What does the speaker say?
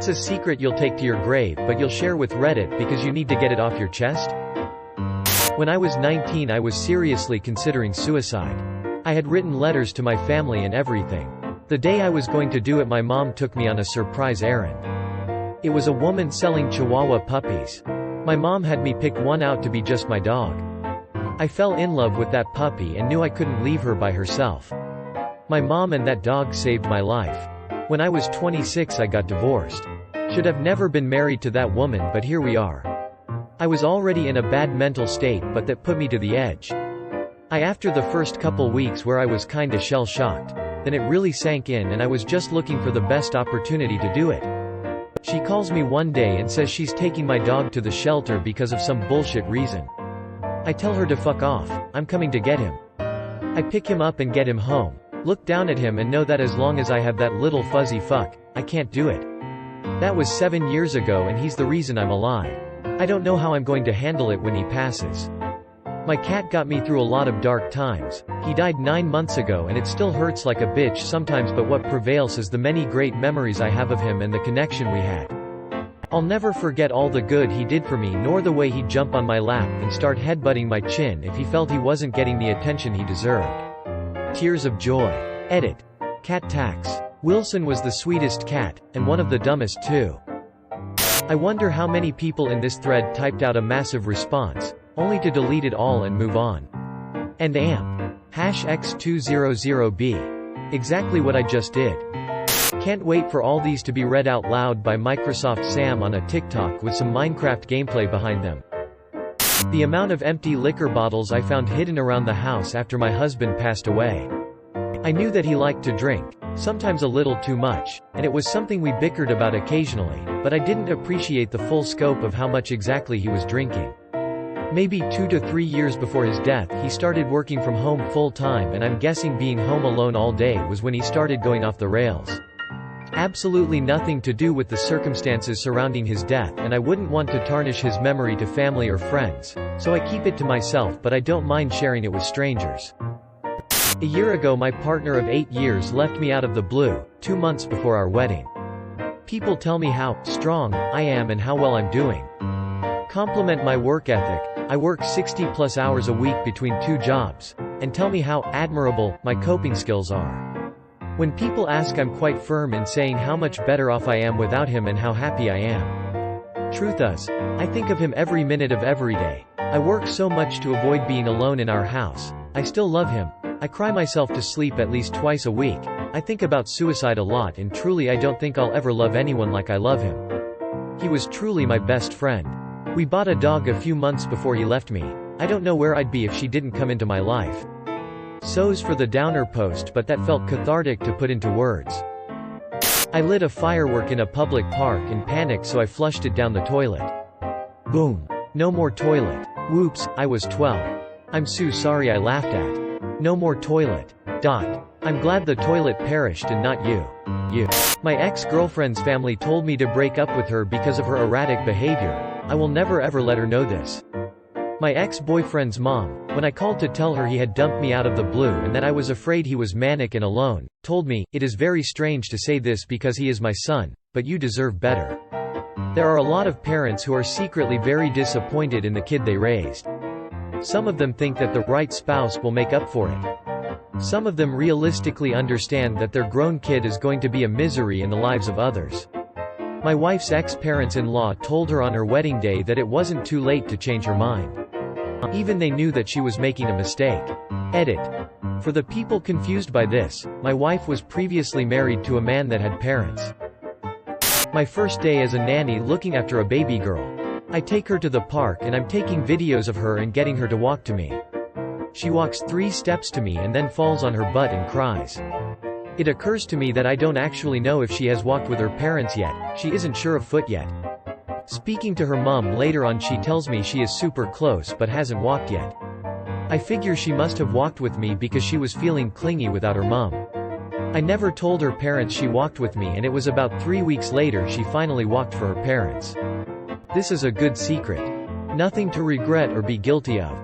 What's a secret you'll take to your grave but you'll share with Reddit because you need to get it off your chest? When I was 19 I was seriously considering suicide. I had written letters to my family and everything. The day I was going to do it my mom took me on a surprise errand. It was a woman selling Chihuahua puppies. My mom had me pick one out to be just my dog. I fell in love with that puppy and knew I couldn't leave her by herself. My mom and that dog saved my life. When I was 26 I got divorced. Should have never been married to that woman but here we are. I was already in a bad mental state but that put me to the edge. After the first couple weeks where I was kinda shell-shocked, then it really sank in and I was just looking for the best opportunity to do it. She calls me one day and says she's taking my dog to the shelter because of some bullshit reason. I tell her to fuck off, I'm coming to get him. I pick him up and get him home, look down at him and know that as long as I have that little fuzzy fuck, I can't do it. That was 7 years ago and he's the reason I'm alive. I don't know how I'm going to handle it when he passes. My cat got me through a lot of dark times. He died 9 months ago and it still hurts like a bitch sometimes but what prevails is the many great memories I have of him and the connection we had. I'll never forget all the good he did for me nor the way he'd jump on my lap and start headbutting my chin if he felt he wasn't getting the attention he deserved. Tears of joy. Edit. Cat tax. Wilson was the sweetest cat, and one of the dumbest too. I wonder how many people in this thread typed out a massive response, only to delete it all and move on. And amp. #X200B. Exactly what I just did. Can't wait for all these to be read out loud by Microsoft Sam on a TikTok with some Minecraft gameplay behind them. The amount of empty liquor bottles I found hidden around the house after my husband passed away. I knew that he liked to drink, sometimes a little too much, and it was something we bickered about occasionally, but I didn't appreciate the full scope of how much exactly he was drinking. Maybe 2 to 3 years before his death he started working from home full-time and I'm guessing being home alone all day was when he started going off the rails. Absolutely nothing to do with the circumstances surrounding his death and I wouldn't want to tarnish his memory to family or friends, so I keep it to myself but I don't mind sharing it with strangers. A year ago my partner of 8 years left me out of the blue, 2 months before our wedding. People tell me how strong I am and how well I'm doing. Compliment my work ethic, I work 60+ hours a week between 2 jobs, and tell me how admirable my coping skills are. When people ask I'm quite firm in saying how much better off I am without him and how happy I am. Truth is, I think of him every minute of every day. I work so much to avoid being alone in our house. I still love him. I cry myself to sleep at least twice a week. I think about suicide a lot and truly I don't think I'll ever love anyone like I love him. He was truly my best friend. We bought a dog a few months before he left me. I don't know where I'd be if she didn't come into my life. So's for the downer post but that felt cathartic to put into words. I lit a firework in a public park and panicked so I flushed it down the toilet. Boom. No more toilet. Whoops, I was 12. I'm so sorry I laughed at. No more toilet. I'm glad the toilet perished and not you. My ex-girlfriend's family told me to break up with her because of her erratic behavior. I will never ever let her know this. My ex-boyfriend's mom, when I called to tell her he had dumped me out of the blue and that I was afraid he was manic and alone, told me, "It is very strange to say this because he is my son, but you deserve better." There are a lot of parents who are secretly very disappointed in the kid they raised. Some of them think that the right spouse will make up for it. Some of them realistically understand that their grown kid is going to be a misery in the lives of others. My wife's ex-parents-in-law told her on her wedding day that it wasn't too late to change her mind. Even they knew that she was making a mistake. Edit. For the people confused by this, my wife was previously married to a man that had parents. My first day as a nanny looking after a baby girl. I take her to the park and I'm taking videos of her and getting her to walk to me. She walks 3 steps to me and then falls on her butt and cries. It occurs to me that I don't actually know if she has walked with her parents yet, she isn't sure of foot yet. Speaking to her mom later on she tells me she is super close but hasn't walked yet. I figure she must have walked with me because she was feeling clingy without her mom. I never told her parents she walked with me and it was about 3 weeks later she finally walked for her parents. This is a good secret. Nothing to regret or be guilty of.